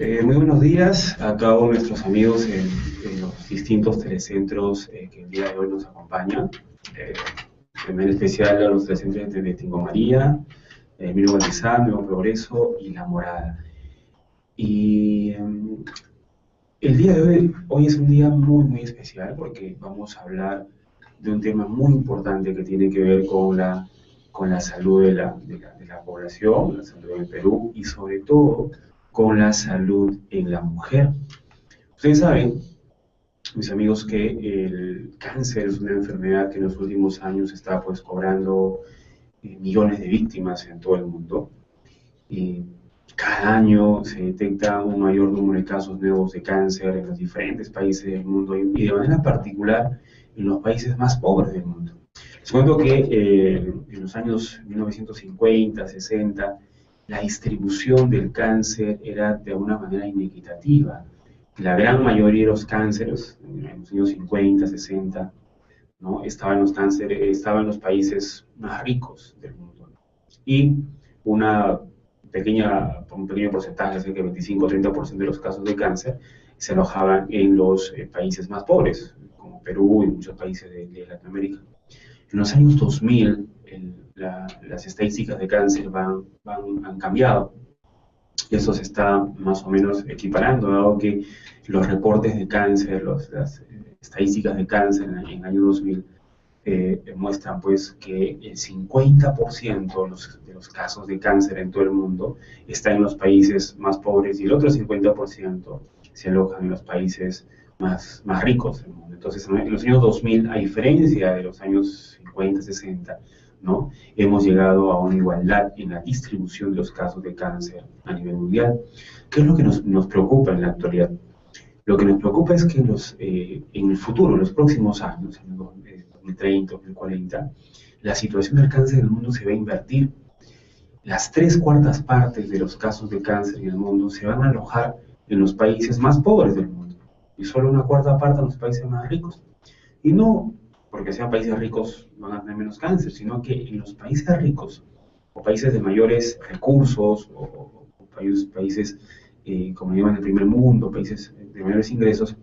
Muy buenos días a cada uno de nuestros amigos en los distintos telecentros que el día de hoy nos acompañan. Eh, de manera especial a los telecentros de Tingo María, Miro Batizán, Nuevo Progreso y La Morada. Y el día de hoy es un día muy especial porque vamos a hablar de un tema muy importante que tiene que ver con la salud de la población, la salud del Perú y sobre todo con la salud en la mujer. Ustedes saben, mis amigos, que el cáncer es una enfermedad que en los últimos años está pues cobrando millones de víctimas en todo el mundo. Y cada año se detecta un mayor número de casos nuevos de cáncer en los diferentes países del mundo y de manera particular en los países más pobres del mundo. Les cuento que en los años 1950, 60, la distribución del cáncer era de una manera inequitativa. La gran mayoría de los cánceres, en los años 50, 60, ¿no? estaban en los países más ricos del mundo. Y una un pequeño porcentaje, cerca de 25-30% de los casos de cáncer, se alojaban en los países más pobres, como Perú y muchos países de Latinoamérica. En los años 2000, las estadísticas de cáncer han cambiado y eso se está más o menos equiparando, dado que los reportes de cáncer, las estadísticas de cáncer en el año 2000 muestran pues que el 50% de los casos de cáncer en todo el mundo está en los países más pobres y el otro 50% se alojan en los países más ricos del mundo. Entonces, en los años 2000, a diferencia de los años 50, 60, ¿no? Hemos llegado a una igualdad en la distribución de los casos de cáncer a nivel mundial. ¿Qué es lo que nos preocupa en la actualidad? Lo que nos preocupa es que en el futuro, en los próximos años, en el 2030, 2040, la situación del cáncer en el mundo se va a invertir. Las 3/4 partes de los casos de cáncer en el mundo se van a alojar en los países más pobres del mundo y solo una 1/4 parte en los países más ricos. Y no porque sean países ricos van a tener menos cáncer, sino que en los países ricos o países de mayores recursos o países como llaman el primer mundo, países de mayores ingresos,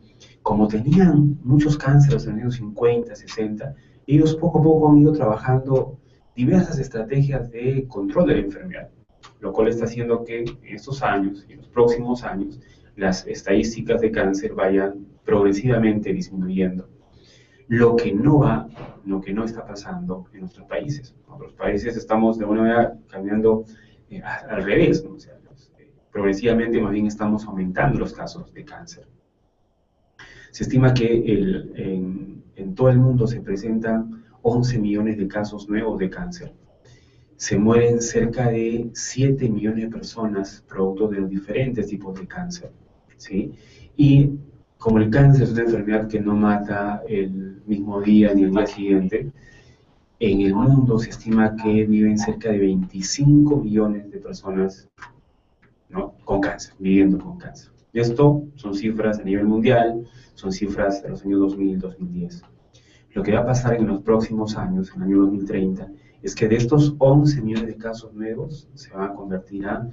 como tenían muchos cánceres en los años 50, 60, ellos poco a poco han ido trabajando diversas estrategias de control de la enfermedad, lo cual está haciendo que en estos años y en los próximos años las estadísticas de cáncer vayan progresivamente disminuyendo. Lo que no está pasando en nuestros países. En otros países estamos de alguna manera caminando al revés, ¿no? O sea, progresivamente más bien estamos aumentando los casos de cáncer. Se estima que en todo el mundo se presentan 11 millones de casos nuevos de cáncer. Se mueren cerca de 7 millones de personas producto de los diferentes tipos de cáncer, ¿sí? Y como el cáncer es una enfermedad que no mata el mismo día ni el día siguiente, en el mundo se estima que viven cerca de 25 millones de personas, ¿no?, con cáncer, viviendo con cáncer. Esto son cifras a nivel mundial, son cifras de los años 2000, 2010. Lo que va a pasar en los próximos años, en el año 2030, es que de estos 11 millones de casos nuevos se van a convertir a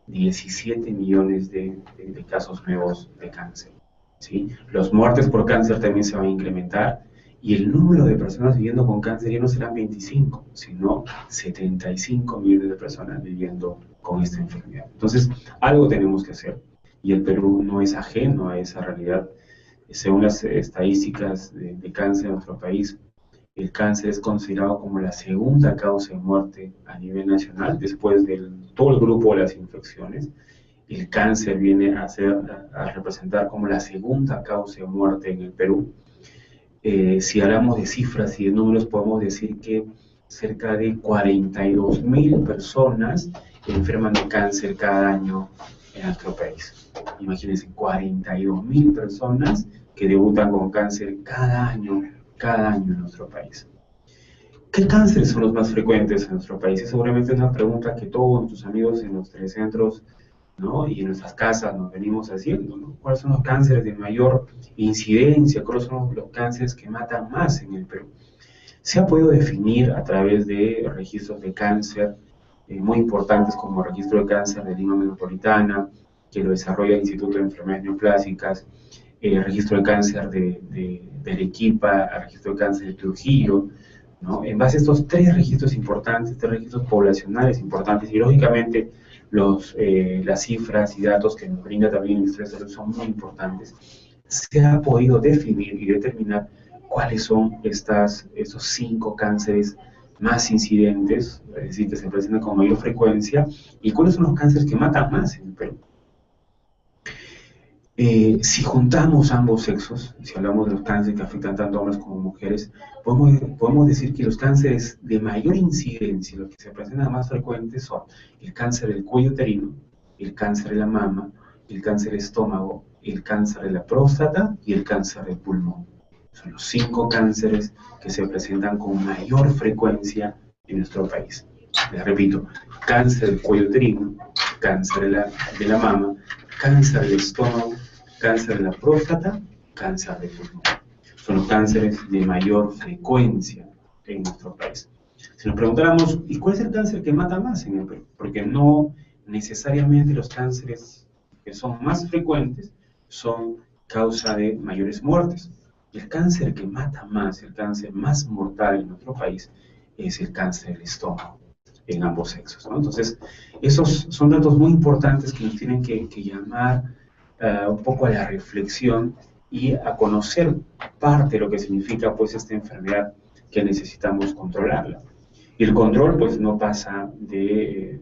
17 millones de casos nuevos de cáncer, ¿sí? Los muertes por cáncer también se van a incrementar y el número de personas viviendo con cáncer ya no serán 25, sino 75 millones de personas viviendo con esta enfermedad. Entonces, algo tenemos que hacer y el Perú no es ajeno a esa realidad. Según las estadísticas de cáncer en nuestro país, el cáncer es considerado como la segunda causa de muerte a nivel nacional, después de todo el grupo de las infecciones. El cáncer viene a representar como la segunda causa de muerte en el Perú. Si hablamos de cifras y de números, podemos decir que cerca de 42.000 personas enferman de cáncer cada año en nuestro país. Imagínense, 42.000 personas que debutan con cáncer cada año en nuestro país. ¿Qué cánceres son los más frecuentes en nuestro país? Y seguramente es una pregunta que todos nuestros amigos en los telecentros, ¿no?, y en nuestras casas nos venimos haciendo, ¿no? ¿Cuáles son los cánceres de mayor incidencia? ¿Cuáles son los cánceres que matan más en el Perú? Se ha podido definir a través de registros de cáncer muy importantes como el registro de cáncer de Lima Metropolitana, que lo desarrolla el Instituto de Enfermedades Neoplásicas, el registro de cáncer de Arequipa, el registro de cáncer de Trujillo, ¿no? En base a estos tres registros importantes, tres registros poblacionales importantes, y lógicamente las cifras y datos que nos brinda también el Ministerio de Salud son muy importantes, se ha podido definir y determinar cuáles son estos 5 cánceres más incidentes, es decir, que se presentan con mayor frecuencia, y cuáles son los cánceres que matan más en el Perú. Si juntamos ambos sexos, si hablamos de los cánceres que afectan tanto a hombres como mujeres, podemos decir que los cánceres de mayor incidencia, los que se presentan más frecuentes, son el cáncer del cuello uterino, el cáncer de la mama, el cáncer del estómago, el cáncer de la próstata y el cáncer del pulmón. Son los 5 cánceres que se presentan con mayor frecuencia en nuestro país. Les repito, cáncer del cuello uterino, cáncer de la mama, cáncer del estómago, cáncer de la próstata, cáncer del pulmón. Son los cánceres de mayor frecuencia en nuestro país. Si nos preguntáramos, ¿y cuál es el cáncer que mata más en el Perú? Porque no necesariamente los cánceres que son más frecuentes son causa de mayores muertes. El cáncer que mata más, el cáncer más mortal en nuestro país, es el cáncer del estómago, en ambos sexos, ¿no? Entonces, esos son datos muy importantes que nos tienen que llamar un poco a la reflexión y a conocer parte de lo que significa pues esta enfermedad que necesitamos controlarla. Y el control pues no pasa de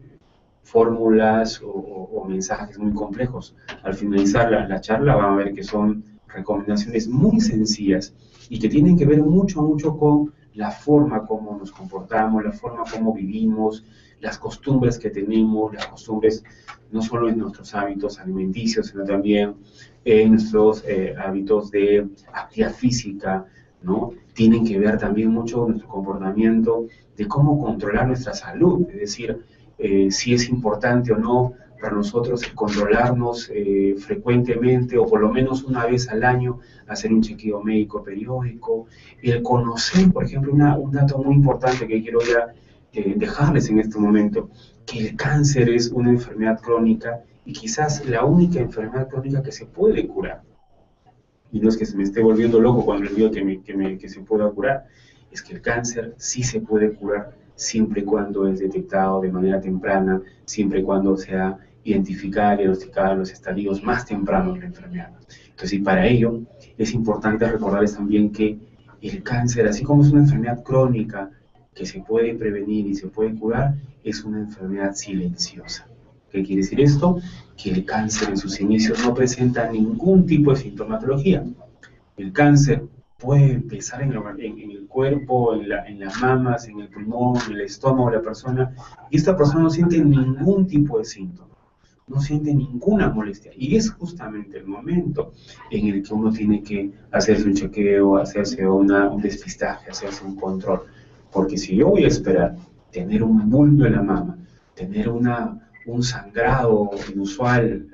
fórmulas o mensajes muy complejos. Al finalizar la charla van a ver que son recomendaciones muy sencillas y que tienen que ver mucho con la forma como nos comportamos, la forma como vivimos, las costumbres que tenemos, las costumbres no solo en nuestros hábitos alimenticios, sino también en nuestros hábitos de actividad física, ¿no? Tienen que ver también mucho con nuestro comportamiento de cómo controlar nuestra salud, es decir, si es importante o no para nosotros controlarnos frecuentemente o por lo menos una vez al año, hacer un chequeo médico periódico, el conocer, por ejemplo, un dato muy importante que quiero ya dejarles en este momento, que el cáncer es una enfermedad crónica y quizás la única enfermedad crónica que se puede curar. Y no es que se me esté volviendo loco cuando les digo que se pueda curar, es que el cáncer sí se puede curar siempre y cuando es detectado de manera temprana, siempre y cuando sea identificada y diagnosticada en los estadios más tempranos de la enfermedad. Entonces, y para ello es importante recordarles también que el cáncer, así como es una enfermedad crónica que se puede prevenir y se puede curar, es una enfermedad silenciosa. ¿Qué quiere decir esto? Que el cáncer en sus inicios no presenta ningún tipo de sintomatología. El cáncer puede empezar en el cuerpo, en las mamas, en el pulmón, en el estómago de la persona, y esta persona no siente ningún tipo de síntoma, no siente ninguna molestia, y es justamente el momento en el que uno tiene que hacerse un chequeo, hacerse un despistaje, hacerse un control, porque si yo voy a esperar tener un bulto en la mama, tener un sangrado inusual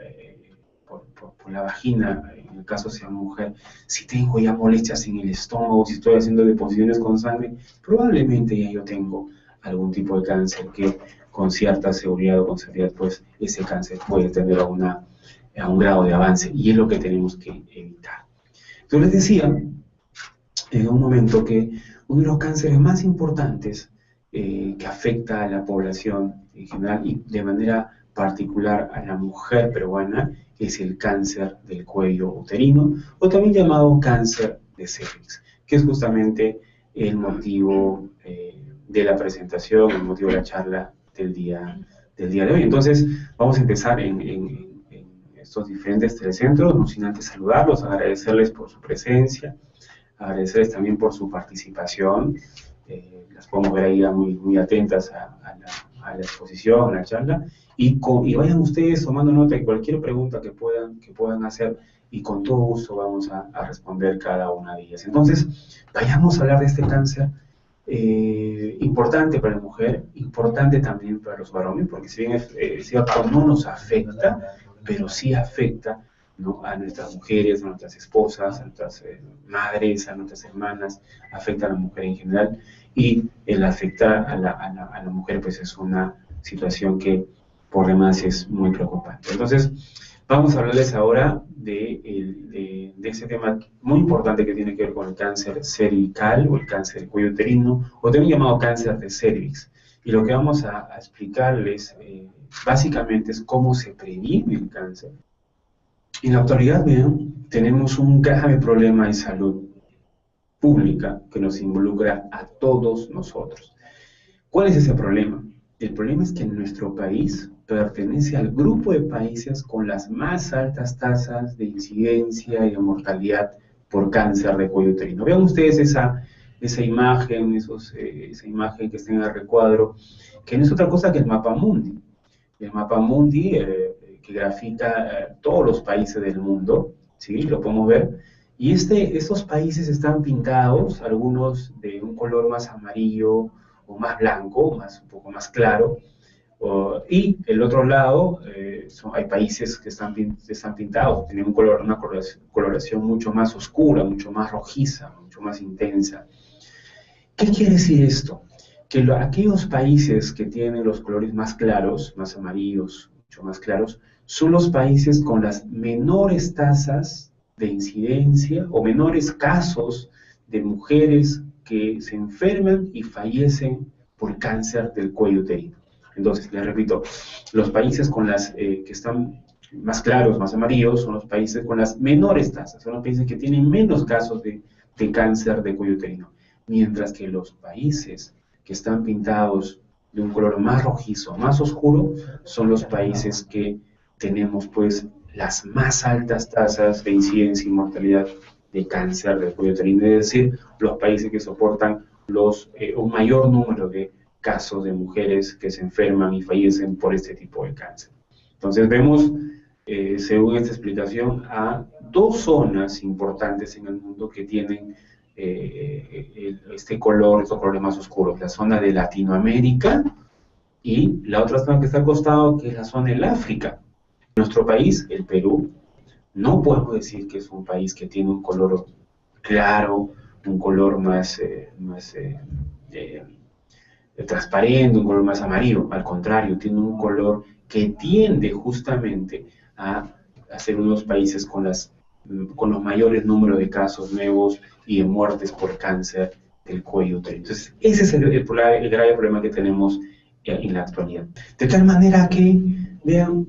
por la vagina, en el caso sea mujer, si tengo ya molestias en el estómago, si estoy haciendo deposiciones con sangre, probablemente ya yo tengo algún tipo de cáncer que con cierta seguridad o con seguridad, pues ese cáncer puede tener a un grado de avance, y es lo que tenemos que evitar. Yo les decía en un momento que uno de los cánceres más importantes que afecta a la población en general y de manera particular a la mujer peruana es el cáncer del cuello uterino, o también llamado cáncer de cervix, que es justamente el motivo de la presentación, el motivo de la charla del día de hoy. Entonces, vamos a empezar en estos diferentes telecentros, no sin antes saludarlos, agradecerles por su presencia, agradecerles también por su participación. Las podemos ver ahí muy atentas a la exposición, a la charla, y vayan ustedes tomando nota de cualquier pregunta que puedan hacer, y con todo gusto vamos a responder cada una de ellas. Entonces, vayamos a hablar de este cáncer importante para la mujer, importante también para los varones, porque si bien es cierto, no nos afecta, pero sí afecta, ¿no?, a nuestras mujeres, a nuestras esposas, a nuestras madres, a nuestras hermanas, afecta a la mujer en general, y el afectar a la mujer pues es una situación que por demás es muy preocupante. Entonces, Vamos a hablarles ahora de ese tema muy importante que tiene que ver con el cáncer cervical o el cáncer del cuello uterino, o también llamado cáncer de cervix. Y lo que vamos a explicarles básicamente es cómo se previene el cáncer. En la actualidad, vean, tenemos un grave problema de salud pública que nos involucra a todos nosotros. ¿Cuál es ese problema? El problema es que nuestro país pertenece al grupo de países con las más altas tasas de incidencia y de mortalidad por cáncer de cuello uterino. Vean ustedes esa imagen, esa imagen que está en el recuadro, que no es otra cosa que el mapa mundi. El mapa mundi que grafica todos los países del mundo, ¿sí? Lo podemos ver. Y estos países están pintados, algunos de un color más amarillo, o más blanco, un poco más claro, y el otro lado hay países que están pintados, tienen una coloración mucho más oscura, mucho más rojiza, mucho más intensa. ¿Qué quiere decir esto? Que aquellos países que tienen los colores más claros, más amarillos, mucho más claros, son los países con las menores tasas de incidencia o menores casos de mujeres que se enferman y fallecen por cáncer del cuello uterino. Entonces, les repito, los países con las que están más claros, más amarillos, son los países con las menores tasas, son los países que tienen menos casos de cáncer de cuello uterino, mientras que los países que están pintados de un color más rojizo, más oscuro, son los países que tenemos pues las más altas tasas de incidencia y mortalidad de cáncer del cuello uterino, es decir, los países que soportan un mayor número de casos de mujeres que se enferman y fallecen por este tipo de cáncer. Entonces vemos, según esta explicación, a dos zonas importantes en el mundo que tienen estos colores más oscuros, la zona de Latinoamérica y la otra zona que está al costado, que es la zona del África. Nuestro país, el Perú, no podemos decir que es un país que tiene un color claro, un color más transparente, un color más amarillo. Al contrario, tiene un color que tiende justamente a ser uno de los países con los mayores números de casos nuevos y de muertes por cáncer del cuello uterino. Entonces, ese es el grave problema que tenemos en la actualidad. De tal manera que, vean,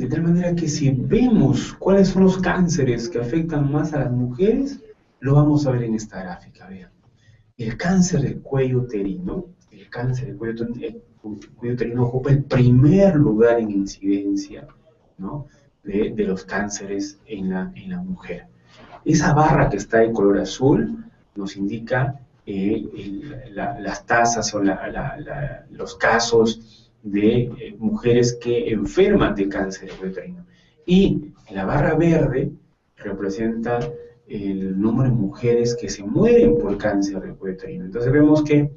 si vemos cuáles son los cánceres que afectan más a las mujeres, lo vamos a ver en esta gráfica, vean. El cáncer del cuello uterino, ocupa el primer lugar en incidencia, ¿no?, de los cánceres en la mujer. Esa barra que está en color azul nos indica las tasas o los casos de mujeres que enferman de cáncer de cuello uterino. Y la barra verde representa el número de mujeres que se mueren por cáncer de cuello uterino. Entonces vemos que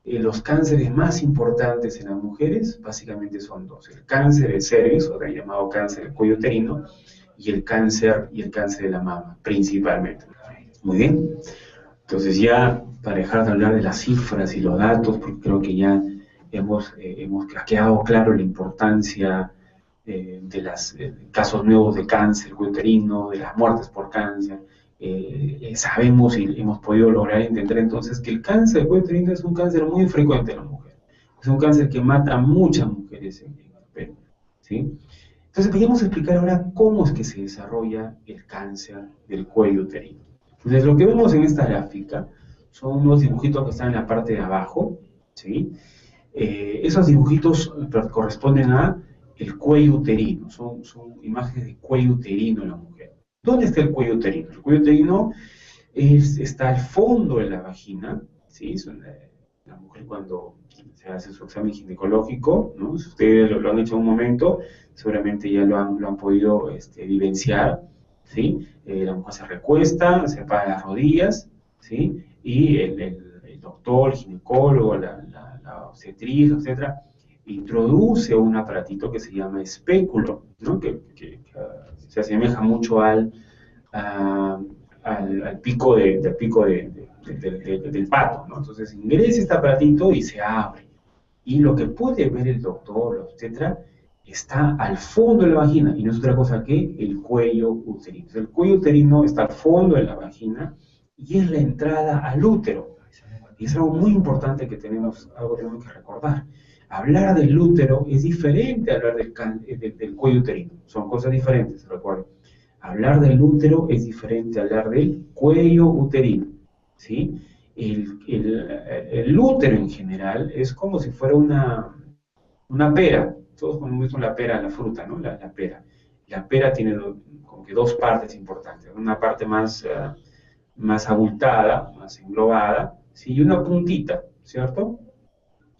los cánceres más importantes en las mujeres básicamente son dos: el cáncer de cervix, o también llamado cáncer del cuello uterino, y el cáncer de la mama, principalmente. Muy bien. Entonces, ya para dejar de hablar de las cifras y los datos, porque creo que ya hemos quedado claro la importancia de los casos nuevos de cáncer uterino, de las muertes por cáncer. Sabemos y hemos podido lograr entender entonces que el cáncer uterino es un cáncer muy frecuente en la mujer. Es un cáncer que mata a muchas mujeres en el Perú, ¿sí? Entonces, vamos a explicar ahora cómo es que se desarrolla el cáncer del cuello uterino. Entonces, lo que vemos en esta gráfica son unos dibujitos que están en la parte de abajo, ¿sí? Esos dibujitos corresponden a el cuello uterino, son imágenes de cuello uterino en la mujer. ¿Dónde está el cuello uterino? El cuello uterino está al fondo de la vagina, ¿sí? La mujer cuando se hace su examen ginecológico, ¿no? Si ustedes lo han hecho en un momento, seguramente ya lo han podido vivenciar, ¿sí? La mujer se recuesta, se para las rodillas, ¿sí? Y el doctor, el ginecólogo, la obstetriz, etcétera, introduce un aparatito que se llama espéculo, ¿no? que se asemeja mucho al pico del pato, ¿no? Entonces ingresa este aparatito y se abre. Y lo que puede ver el doctor, la obstetra, está al fondo de la vagina y no es otra cosa que el cuello uterino. El cuello uterino está al fondo de la vagina y es la entrada al útero. Y es algo muy importante que tenemos que recordar. Hablar del útero es diferente a hablar del cuello uterino. Son cosas diferentes, recuerden. Hablar del útero es diferente a hablar del cuello uterino. ¿Sí? El útero en general es como si fuera una pera. Todos conocemos la pera, la fruta, ¿no? La pera. La pera tiene como que dos partes importantes. Una parte más abultada, más englobada, ¿sí? Y una puntita, ¿cierto?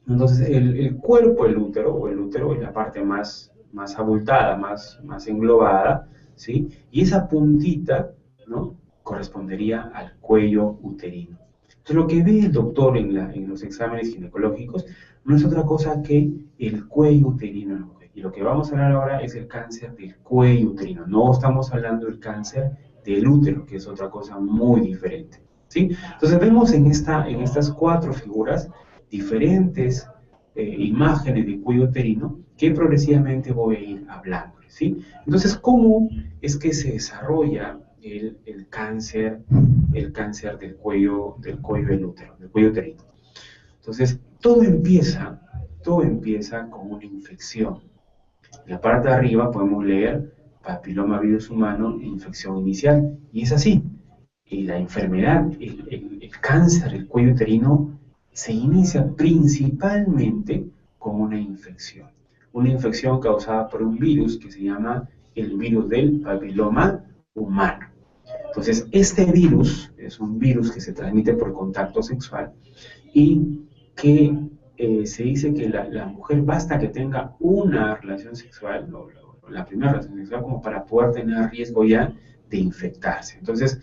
Entonces, el cuerpo del útero, o el útero, es la parte más abultada, más englobada, ¿sí? Y esa puntita, ¿no? Correspondería al cuello uterino. Entonces, lo que ve el doctor en los exámenes ginecológicos no es otra cosa que el cuello uterino en la mujer. Y lo que vamos a hablar ahora es el cáncer del cuello uterino. No estamos hablando del cáncer del útero, que es otra cosa muy diferente, ¿sí? Entonces, vemos en estas cuatro figuras diferentes imágenes de cuello uterino que progresivamente voy a ir hablando, ¿sí? Entonces, ¿cómo es que se desarrolla el cáncer del cuello del útero, del cuello uterino? Entonces, todo empieza con una infección. En la parte de arriba podemos leer papilomavirus humano, infección inicial, y es así. Y la enfermedad, el cáncer del cuello uterino se inicia principalmente con una infección causada por un virus que se llama el virus del papiloma humano. Entonces, este virus es un virus que se transmite por contacto sexual y que se dice que la mujer basta que tenga una relación sexual, la primera relación sexual, como para poder tener riesgo ya de infectarse. Entonces,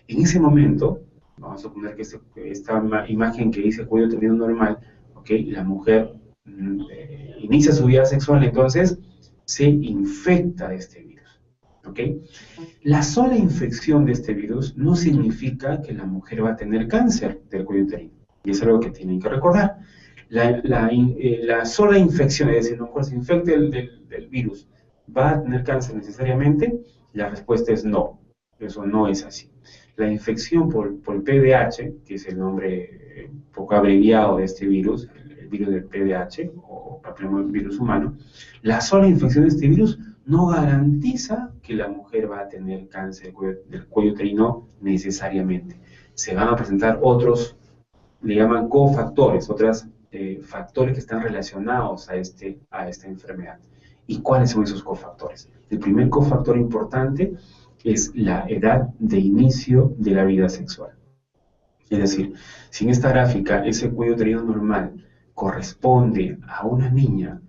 en ese momento, vamos a suponer que esta imagen que dice cuello uterino normal, ¿okay? La mujer inicia su vida sexual, entonces se infecta de este virus, ¿okay? La sola infección de este virus no significa que la mujer va a tener cáncer del cuello uterino, y es algo que tienen que recordar. La sola infección, es decir, la mujer se infecta del virus, ¿va a tener cáncer necesariamente? La respuesta es no, eso no es así. La infección por PDH, que es el nombre poco abreviado de este virus, el virus del PDH o papilomavirus humano, la sola infección de este virus no garantiza que la mujer va a tener cáncer del cuello uterino necesariamente. Se van a presentar otros, le llaman cofactores, otros factores que están relacionados a esta enfermedad. ¿Y cuáles son esos cofactores? El primer cofactor importante es la edad de inicio de la vida sexual. Es decir, si en esta gráfica ese cuello uterino normal corresponde a una niña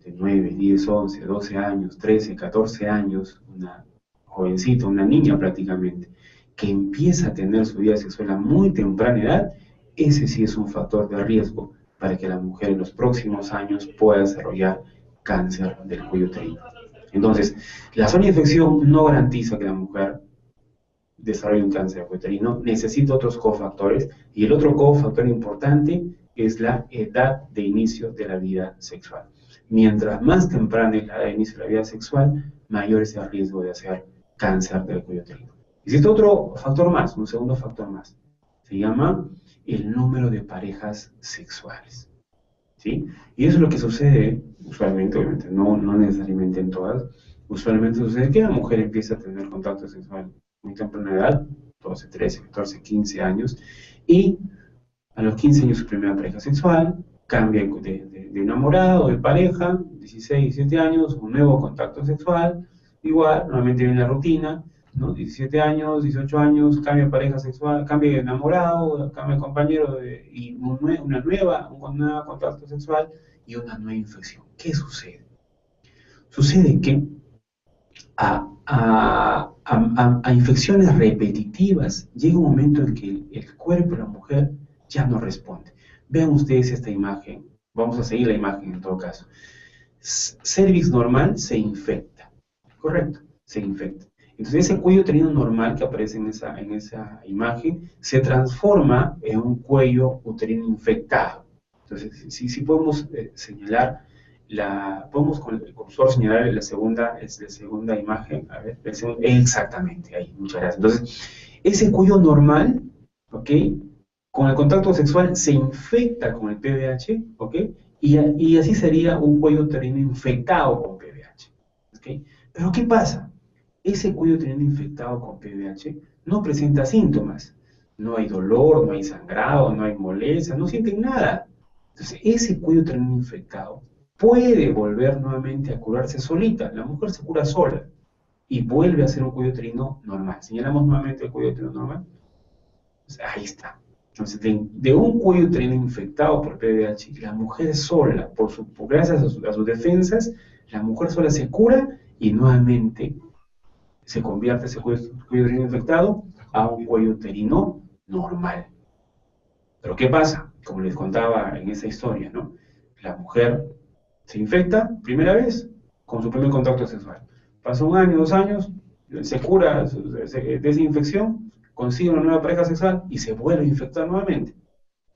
de 9, 10, 11, 12 años, 13, 14 años, una jovencita, una niña prácticamente, que empieza a tener su vida sexual a muy temprana edad, ese sí es un factor de riesgo para que la mujer en los próximos años pueda desarrollar cáncer del cuello uterino. Entonces, la sola infección no garantiza que la mujer desarrolle un cáncer del cuello uterino, necesita otros cofactores, y el otro cofactor importante es la edad de inicio de la vida sexual. Mientras más temprana es la edad de inicio de la vida sexual, mayor es el riesgo de hacer cáncer del cuello uterino. Existe otro factor más, un segundo factor más. Se llama el número de parejas sexuales, ¿sí? Y eso es lo que sucede usualmente, obviamente, no necesariamente en todas. Usualmente sucede que la mujer empieza a tener contacto sexual muy temprana edad, 12, 13, 14, 15 años, y a los 15 años su primera pareja sexual, cambia de enamorado, de pareja, 16, 17 años, un nuevo contacto sexual, igual, nuevamente viene la rutina, ¿no? 17 años, 18 años, cambia de pareja sexual, cambia de enamorado, cambia de compañero, y un nuevo contacto sexual y una nueva infección. ¿Qué sucede? Sucede que a infecciones repetitivas llega un momento en que el cuerpo de la mujer ya no responde. Vean ustedes esta imagen, vamos a seguir la imagen en todo caso. Cervix normal se infecta, correcto, se infecta. Entonces ese cuello uterino normal que aparece en esa imagen se transforma en un cuello uterino infectado. Entonces sí podemos señalar Vamos con el cursor señalar la segunda imagen, a ver, exactamente, ahí, muchas gracias. Entonces, ese cuello normal, ¿ok? Con el contacto sexual se infecta con el PVH, ¿ok? Y así sería un cuello uterino infectado con PVH, ¿ok? Pero ¿qué pasa? Ese cuello uterino infectado con PVH no presenta síntomas. No hay dolor, no hay sangrado, no hay molestia, no sienten nada. Entonces, ese cuello uterino infectado puede volver nuevamente a curarse solita. La mujer se cura sola y vuelve a ser un cuello uterino normal. Señalamos nuevamente el cuello uterino normal. Pues ahí está. Entonces, de un cuello uterino infectado por PVH, la mujer sola, gracias a sus defensas, la mujer sola se cura y nuevamente se convierte ese cuello uterino infectado a un cuello uterino normal. Pero ¿qué pasa? Como les contaba en esa historia, ¿no? La mujer se infecta primera vez con su primer contacto sexual. Pasa un año, 2 años, se cura de esa infección, consigue una nueva pareja sexual y se vuelve a infectar nuevamente.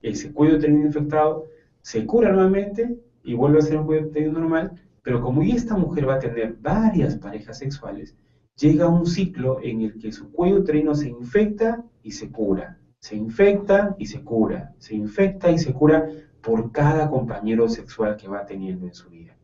Ese cuello uterino infectado se cura nuevamente y vuelve a ser un cuello uterino normal, pero como ya esta mujer va a tener varias parejas sexuales, llega un ciclo en el que su cuello uterino se infecta y se cura, se infecta y se cura, se infecta y se cura por cada compañero sexual que va teniendo en su vida.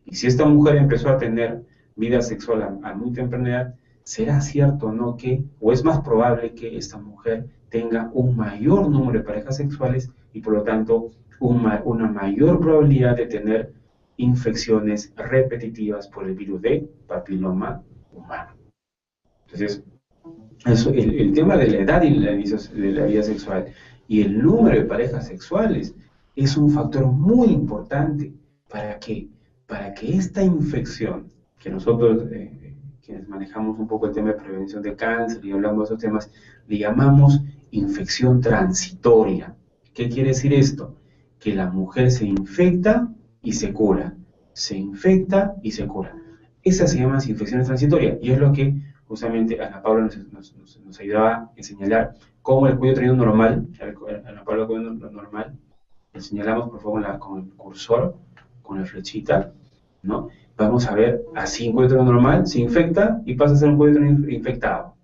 Y si esta mujer empezó a tener vida sexual a muy temprana edad, ¿será cierto o no que, o es más probable que esta mujer tenga un mayor número de parejas sexuales y por lo tanto una mayor probabilidad de tener infecciones repetitivas por el virus de papiloma humano? Entonces, el tema de la edad y de la vida sexual y el número de parejas sexuales es un factor muy importante para que, esta infección, que nosotros, quienes manejamos un poco el tema de prevención de cáncer y hablamos de esos temas, le llamamos infección transitoria. ¿Qué quiere decir esto? Que la mujer se infecta y se cura, se infecta y se cura. Esas se llaman infecciones transitorias y es lo que justamente Ana Paula nos ayudaba a señalar cómo el cuello uterino normal, Ana Paula, el cuello normal, le señalamos por favor con el cursor, con la flechita, ¿no? Vamos a ver así un cuello uterino normal, se infecta y pasa a ser un cuello uterino infectado.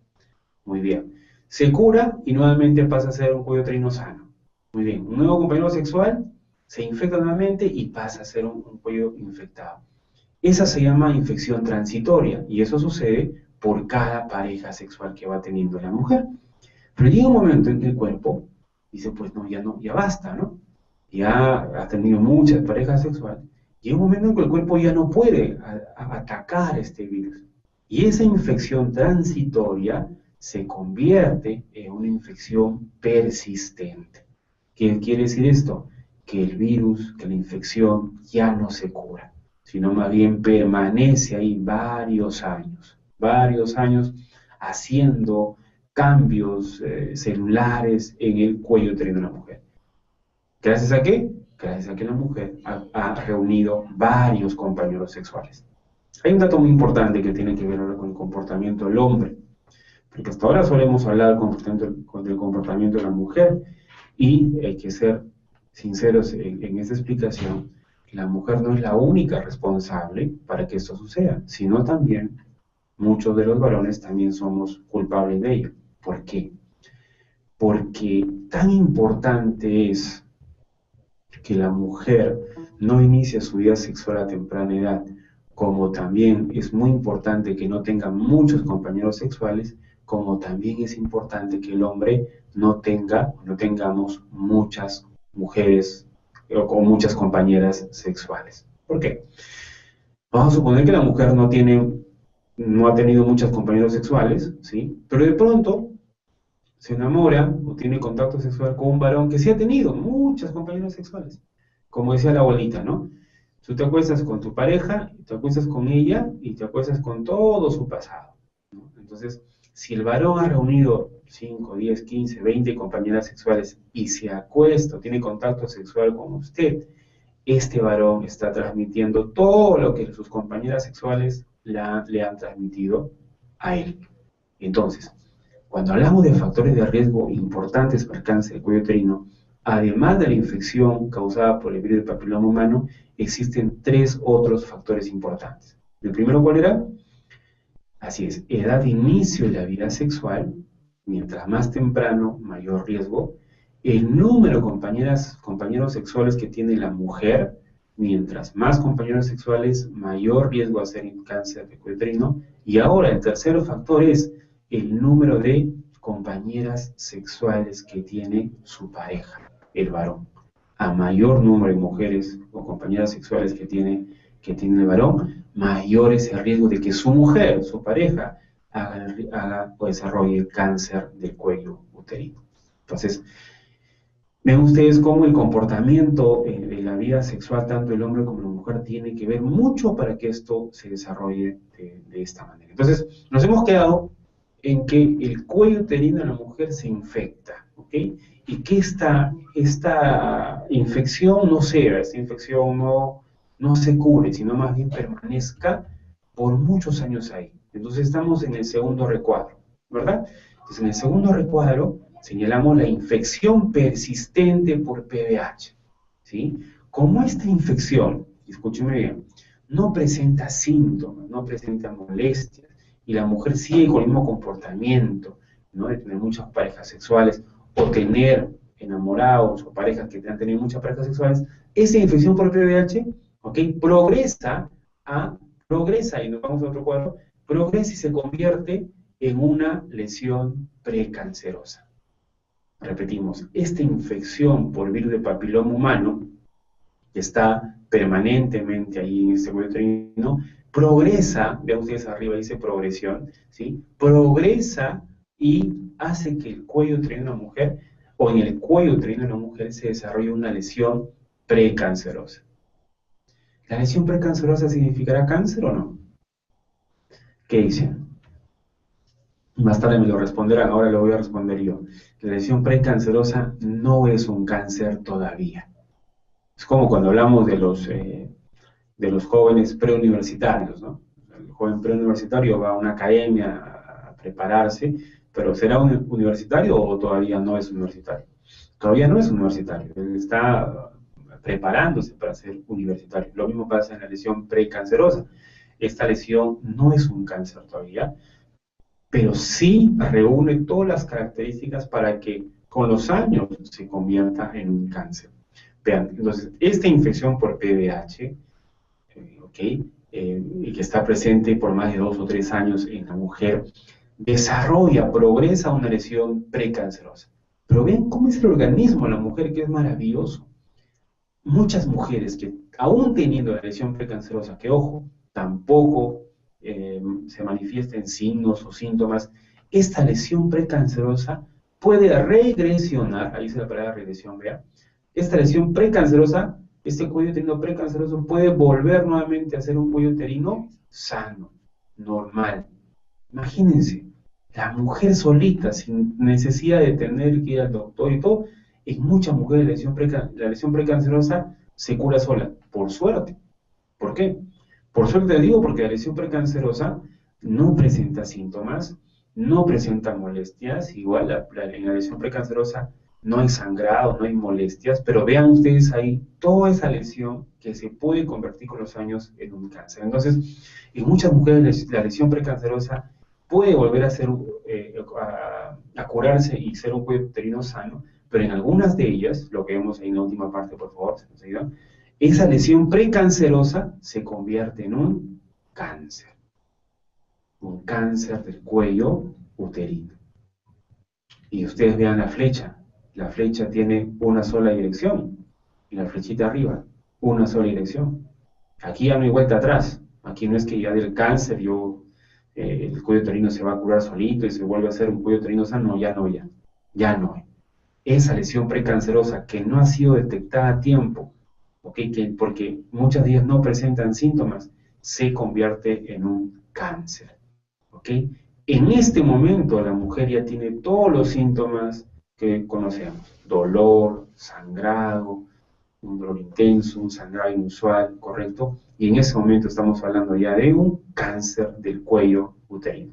Muy bien. Se cura y nuevamente pasa a ser un cuello uterino sano. Muy bien. Un nuevo compañero sexual se infecta nuevamente y pasa a ser un cuello infectado. Esa se llama infección transitoria y eso sucede por cada pareja sexual que va teniendo la mujer. Pero llega un momento en que el cuerpo dice, pues no, ya basta, ¿no? Ya ha tenido muchas parejas sexuales. Llega un momento en que el cuerpo ya no puede atacar este virus. Y esa infección transitoria se convierte en una infección persistente. ¿Qué quiere decir esto? Que el virus, que la infección ya no se cura, sino más bien permanece ahí varios años haciendo cambios celulares en el cuello uterino de la mujer. ¿Gracias a qué? Gracias a que la mujer ha reunido varios compañeros sexuales. Hay un dato muy importante que tiene que ver ahora con el comportamiento del hombre, porque hasta ahora solemos hablar del comportamiento de la mujer y hay que ser sinceros en esta explicación. La mujer no es la única responsable para que esto suceda, sino también muchos de los varones también somos culpables de ello. ¿Por qué? Porque tan importante es que la mujer no inicie su vida sexual a temprana edad, como también es muy importante que no tenga muchos compañeros sexuales, como también es importante que el hombre no tengamos muchas mujeres o muchas compañeras sexuales. ¿Por qué? Vamos a suponer que la mujer no ha tenido muchos compañeros sexuales, ¿sí? Pero de pronto se enamora o tiene contacto sexual con un varón que sí ha tenido muchas compañeras sexuales. Como decía la abuelita, ¿no? Tú te acuestas con tu pareja, te acuestas con ella y te acuestas con todo su pasado, ¿no? Entonces, si el varón ha reunido 5, 10, 15, 20 compañeras sexuales y se acuesta o tiene contacto sexual con usted, este varón está transmitiendo todo lo que sus compañeras sexuales le han transmitido a él. Entonces, cuando hablamos de factores de riesgo importantes para el cáncer de cuello uterino, Además de la infección causada por el virus del papiloma humano, existen 3 otros factores importantes. ¿El primero cuál era? Así es, edad de inicio de la vida sexual, mientras más temprano, mayor riesgo. El número de compañeros sexuales que tiene la mujer, mientras más compañeros sexuales, mayor riesgo a hacer cáncer de cuello uterino. Y ahora el tercer factor es el número de compañeras sexuales que tiene su pareja, el varón. A mayor número de mujeres o compañeras sexuales que tiene el varón, mayor es el riesgo de que su mujer, su pareja, haga o desarrolle cáncer del cuello uterino. Entonces, ven ustedes cómo el comportamiento de la vida sexual, tanto el hombre como la mujer, tiene que ver mucho para que esto se desarrolle de esta manera. Entonces, nos hemos quedado en que el cuello uterino de la mujer se infecta, ¿ok? Y que esta infección no sea, esta infección no se cure, sino más bien permanezca por muchos años ahí. Entonces estamos en el segundo recuadro, ¿verdad? Entonces en el segundo recuadro señalamos la infección persistente por PVH, ¿sí? Como esta infección, escúcheme bien, no presenta síntomas, no presenta molestias, y la mujer sigue con el mismo comportamiento, ¿no? De tener muchas parejas sexuales, o tener enamorados o parejas que han tenido muchas parejas sexuales, esa infección por PVH, ¿ok? Progresa, y nos vamos a otro cuadro, progresa y se convierte en una lesión precancerosa. Repetimos, esta infección por virus de papiloma humano, que está permanentemente ahí en este cuello uterino, progresa, vean ustedes arriba dice progresión, ¿sí? Progresa y hace que el cuello uterino de una mujer, o en el cuello uterino de una mujer se desarrolle una lesión precancerosa. ¿La lesión precancerosa significará cáncer o no? ¿Qué dicen? Más tarde me lo responderán, ahora lo voy a responder yo. La lesión precancerosa no es un cáncer todavía. Es como cuando hablamos de los jóvenes preuniversitarios, ¿no? El joven preuniversitario va a una academia a prepararse, pero ¿será un universitario o todavía no es universitario? Todavía no es universitario, él está preparándose para ser universitario. Lo mismo pasa en la lesión precancerosa. Esta lesión no es un cáncer todavía, pero sí reúne todas las características para que con los años se convierta en un cáncer. Vean, entonces, esta infección por PVH, y que está presente por más de 2 o 3 años en la mujer, progresa una lesión precancerosa. Pero ven cómo es el organismo de la mujer, que es maravilloso. Muchas mujeres que, aún teniendo la lesión precancerosa, que ojo, tampoco se manifiesten signos o síntomas, esta lesión precancerosa puede regresionar, ahí dice la palabra regresión, vea, esta lesión precancerosa, este cuello uterino precanceroso puede volver nuevamente a ser un cuello uterino sano, normal. Imagínense, la mujer solita, sin necesidad de tener que ir al doctor y todo, en muchas mujeres la lesión precancerosa se cura sola, por suerte. ¿Por qué? Por suerte digo porque la lesión precancerosa no presenta síntomas, no presenta molestias, igual en la lesión precancerosa no hay sangrado, no hay molestias, pero vean ustedes ahí toda esa lesión que se puede convertir con los años en un cáncer. Entonces, en muchas mujeres la lesión precancerosa puede volver a curarse y ser un cuello uterino sano, pero en algunas de ellas, lo que vemos ahí en la última parte, por favor, ¿se nos ayuda? Esa lesión precancerosa se convierte en un cáncer del cuello uterino. Y ustedes vean la flecha tiene una sola dirección, y la flechita arriba, una sola dirección. Aquí ya no hay vuelta atrás, aquí no es que ya del cáncer el cuello uterino se va a curar solito y se vuelve a hacer un cuello uterino sano, ya no hay. Esa lesión precancerosa que no ha sido detectada a tiempo, porque muchas de ellas no presentan síntomas, se convierte en un cáncer. En este momento la mujer ya tiene todos los síntomas que conocemos: dolor, sangrado, un dolor intenso, un sangrado inusual, ¿correcto? Y en ese momento estamos hablando ya de un cáncer del cuello uterino.